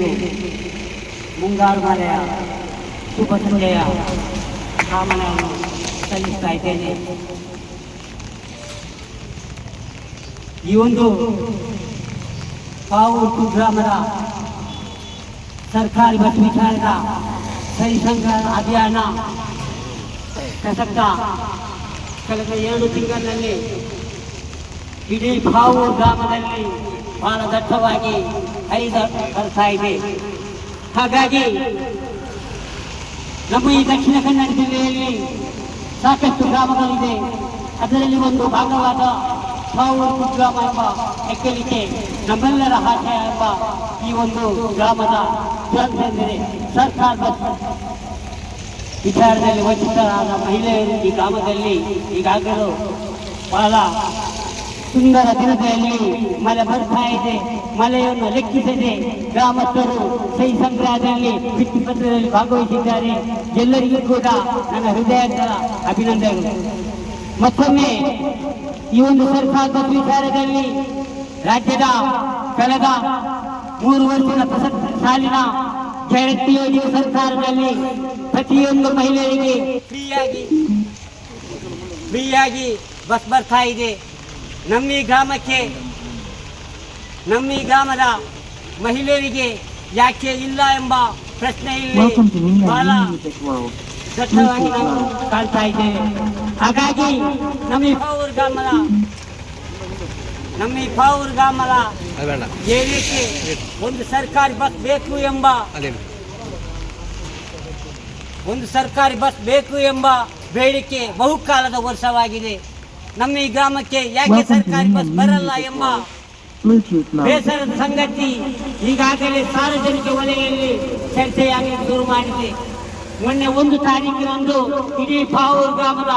ಎಲ್ಲರಿಗೂ ಮುಂಗಾರು ಮಳೆಯ ಶುಭ ಸಂಜೆಯ ಕಾಮನೆಯನ್ನು ಸಲ್ಲಿಸ್ತಾ ಇದ್ದೇನೆ. ಈ ಒಂದು ಪಾವೂರು ಕುಗ್ರಾಮದ ಸರ್ಕಾರಿ ಬಸ್ ವಿಚಾರದ ಸರಿ ಸಂಗ್ರಹ ಅಭಿಯಾನ ಪ್ರಸಕ್ತ ಕಳೆದ 2 ತಿಂಗಳಿನಲ್ಲಿ ಇಡೀ ಪಾವೂರು ಗ್ರಾಮದಲ್ಲಿ ಬಹಳ ದಟ್ಟವಾಗಿ ಹರಿದು ಬರ್ತಾ ಇದೆ. ಹಾಗಾಗಿ ನಮ್ಮ ಈ ದಕ್ಷಿಣ ಕನ್ನಡ ಜಿಲ್ಲೆಯಲ್ಲಿ ಸಾಕಷ್ಟು ಗ್ರಾಮಗಳಿದೆ. ಅದರಲ್ಲಿ ಒಂದು ಭಾಗವಾದ ಪಾವೂರು ಕುಗ್ರಾಮ ಎಂಬ ಹೆಗ್ಗಳಿಕೆ ನಮ್ಮೆಲ್ಲರ ಆಶಯ ಎಂಬ ಈ ಒಂದು ಗ್ರಾಮದ ಎಂದರೆ ಸರ್ಕಾರ ಬಸ್ ವಿಚಾರದಲ್ಲಿ ವಂಚಿತರಾದ ಮಹಿಳೆಯರು ಈ ಗ್ರಾಮದಲ್ಲಿ ಈಗಾಗಲೂ ಬಹಳ ಸುಂದರ ದಿನದಲ್ಲಿ ಮಳೆ ಬರ್ತಾ ಇದೆ. ಮಳೆಯನ್ನು ಲೆಕ್ಕಿಸದೆ ಗ್ರಾಮಸ್ಥರು ಸಹಿ ಸಂಗ್ರಹದಲ್ಲಿ ಭಿತ್ತಿಪತ್ರದಲ್ಲಿ ಭಾಗವಹಿಸಿದ್ದಾರೆ. ಎಲ್ಲರಿಗೂ ಕೂಡ ನನ್ನ ಹೃದಯದ ಅಭಿನಂದನೆಗಳು. ಮತ್ತೊಮ್ಮೆ ಈ ಒಂದು ಸರ್ಕಾರ ಬಸ್ ವಿಚಾರದಲ್ಲಿ ರಾಜ್ಯದ ಕಳೆದ 3 ವರ್ಷದ ಪ್ರಸಕ್ತ ಸಾಲಿನ ಜಾಗೃತಿ ಯೋಜನೆ ಸರ್ಕಾರದಲ್ಲಿ ಪ್ರತಿಯೊಂದು ಮಹಿಳೆಯರಿಗೆ ಫ್ರೀಯಾಗಿ ಬಸ್ ಬರ್ತಾ ಇದೆ. ನಮ್ಮ ಈ ಗ್ರಾಮದ ಮಹಿಳೆಯರಿಗೆ ಯಾಕೆ ಇಲ್ಲ ಎಂಬ ಪ್ರಶ್ನೆ ಇಲ್ಲಿ ಬಹಳ ದಟ್ಟವಾಗಿ ನಾವು ಕಾಣ್ತಾ ಇದ್ದೇವೆ. ಹಾಗಾಗಿ ನಮ್ಮ ಈ ಪಾವೂರು ಗ್ರಾಮದ ಏರಿಯಾಕ್ಕೆ ಒಂದು ಸರ್ಕಾರಿ ಬಸ್ ಬೇಕು ಎಂಬ ಬೇಡಿಕೆ ಬಹುಕಾಲದ ವರ್ಷವಾಗಿದೆ. ನಮ್ಮ ಈ ಗ್ರಾಮಕ್ಕೆ ಯಾಕೆ ಸರ್ಕಾರಿ ಬಸ್ ಬರಲ್ಲ ಎಂಬ ಬೇಸರದ ಸಂಗತಿ ಈಗಾಗಲೇ ಸಾರ್ವಜನಿಕ ವಲಯದಲ್ಲಿ ಚರ್ಚೆಯಾಗಿ ಶುರು ಮಾಡಿದೆ. ಮೊನ್ನೆ 1 ತಾರೀಕಿನಂದು ಇಡೀ ಪಾವೂರು ಗ್ರಾಮದ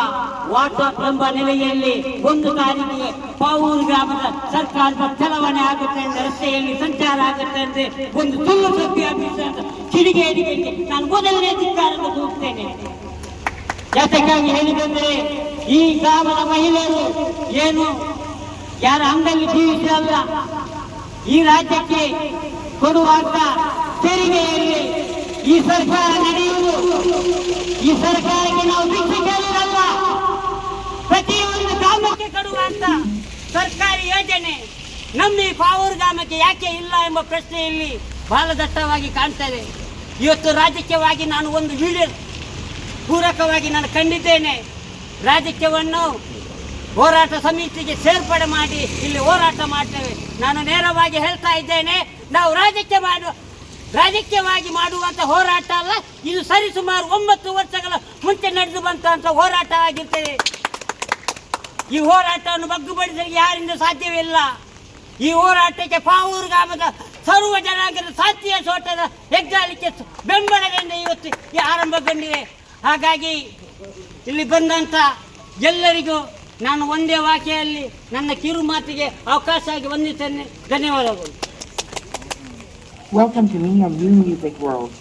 ವಾಟ್ಸಾಪ್ ಎಂಬ ನೆಲೆಯಲ್ಲಿ 1 ತಾರೀಕಿಗೆ ಪಾವೂರು ಗ್ರಾಮದ ಸರ್ಕಾರ ಬಸ್ ಚಲಾವಣೆ ಆಗುತ್ತೆ ಎಂದು ರಸ್ತೆಯಲ್ಲಿ ಸಂಚಾರ ಆಗುತ್ತೆ ಎಂದು ಒಂದು ಸುಳ್ಳು ಸುದ್ದಿ ಹಬ್ಬಿಸಿದ ಕಿಡಿಗೇಡಿಗೆ ನಾನು ಮೊದಲನೇ ಧಿಕ್ಕಾರವನ್ನು ಕೂಗುತ್ತೇನೆ. ಯಾತಕ್ಕಾಗಿ ಹೇಳಿದಂದರೆ ಈ ಗ್ರಾಮದ ಮಹಿಳೆಯರು ಏನು ಯಾರ ಅಂಗಲ್ಲಿ ಜೀವಿಸಲ್ಲ. ಈ ರಾಜ್ಯಕ್ಕೆ ಕೊಡುವಂತ ತೆರಿಗೆಯಲ್ಲಿ ಈ ಸರ್ಕಾರ ನಡೆಯುವುದು. ಈ ಸರ್ಕಾರಕ್ಕೆ ನಾವು ಭಿಕ್ಷೆ ಕೇಳಿರಲ್ಲ. ಪ್ರತಿಯೊಂದು ಗ್ರಾಮಕ್ಕೆ ಕೊಡುವಂತ ಸರ್ಕಾರಿ ಯೋಜನೆ ನಮ್ಮ ಈ ಪಾವೂರು ಗ್ರಾಮಕ್ಕೆ ಯಾಕೆ ಇಲ್ಲ ಎಂಬ ಪ್ರಶ್ನೆಯಲ್ಲಿ ಬಹಳ ದಟ್ಟವಾಗಿ ಕಾಣ್ತದೆ. ಇವತ್ತು ರಾಜಕೀಯವಾಗಿ ನಾನು ಒಂದು ವಿಡಿಯೋ ಪೂರಕವಾಗಿ ನಾನು ಕಂಡಿದ್ದೇನೆ. ರಾಜಕೀಯವನ್ನು ಹೋರಾಟ ಸಮಿತಿಗೆ ಸೇರ್ಪಡೆ ಮಾಡಿ ಇಲ್ಲಿ ಹೋರಾಟ ಮಾಡ್ತೇವೆ. ನಾನು ನೇರವಾಗಿ ಹೇಳ್ತಾ ಇದ್ದೇನೆ, ನಾವು ರಾಜಕೀಯವಾಗಿ ಮಾಡುವಂತ ಹೋರಾಟ ಅಲ್ಲ ಇದು. ಸರಿಸುಮಾರು 9 ವರ್ಷಗಳ ಮುಂಚೆ ನಡೆದು ಬಂತ ಹೋರಾಟ ಆಗಿರ್ತದೆ. ಈ ಹೋರಾಟವನ್ನು ಬಗ್ಗುಬಡಿಸಲು ಯಾರಿಂದ ಸಾಧ್ಯವಿಲ್ಲ. ಈ ಹೋರಾಟಕ್ಕೆ ಪಾವೂರು ಗ್ರಾಮದ ಸರ್ವ ಜನಾಂಗದ ಸಾತ್ವಿಕ ಸೋಟದ ಹೆಗ್ಗಾಲಿಕೆ ಬೆಂಬಲದಿಂದ ಇವತ್ತು ಆರಂಭಗೊಂಡಿದೆ. ಹಾಗಾಗಿ ಇಲ್ಲಿ ಬಂದಂತ ಎಲ್ಲರಿಗೂ ನಾನು ಒಂದೇ ವಾಕ್ಯದಲ್ಲಿ ನನ್ನ ಕಿರು ಮಾತಿಗೆ ಅವಕಾಶ ಆಗಿ ವಂದಿಸುತ್ತೇನೆ. ಧನ್ಯವಾದಗಳು. Welcome to Me and New Music World.